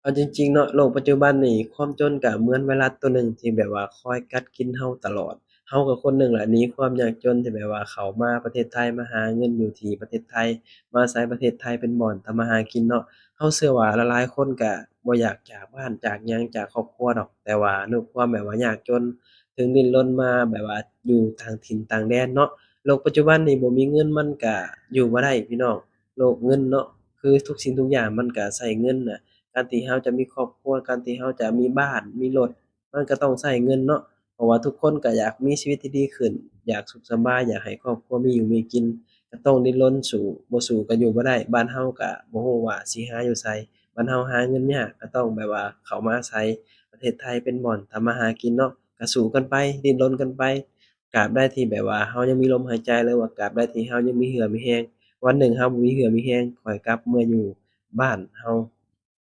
เอาจริงๆเนาะโลกปัจจุบันนี่ความจนก็เหมือนไวรัสตัวหนึ่งที่แบบว่าคอยกัดกินเราตลอดเราก็คนหนึ่งแหละหนีความยากจนที่แบบว่าเข้ามาประเทศไทยมาหาเงินอยู่ที่ประเทศไทยมาอาศัยประเทศไทยเป็นบ่อนทำมาหากินเนาะเราเชื่อว่าหลายๆคนก็บ่อยากจากบ้านจากหยังจากครอบครัวดอกแต่ว่าด้วยความแบบว่ายากจนถึงดิ้นรนมาแบบว่าอยู่ต่างถิ่นต่างแดนเนาะโลกปัจจุบันนี่บ่มีเงินมันก็อยู่บ่ได้พี่น้องโลกเงินเนาะคือทุกสิ่งทุกอย่างมันก็ใช้เงินน่ะ การที่เราจะมีครอบครัวการที่เราจะมีบ้านมีรถมันก็ต้องใช้เงินเนาะเพราะว่าทุกคนก็อยากมีชีวิตที่ดีขึ้นอยากสุขสบายอยากให้ครอบครัวมีอยู่มีกินก็ต้องดิ้นรนสู้บ่สู้ก็อยู่บ่ได้บ้านเราก็บ่รู้ว่าสิหาอยู่ไสบ้านเราหาเงินยากก็ต้องแบบว่าเข้ามาอาศัยประเทศไทยเป็นบ่อนทำมาหากินเนาะก็สู้กันไปดิ้นรนกันไปตราบใดที่แบบว่าเรายังมีลมหายใจหรือว่าตราบใดที่เรายังมีเหือมีแรงวันหนึ่งเราบ่มีเหือมีแรงค่อยกลับมาอยู่บ้านเรา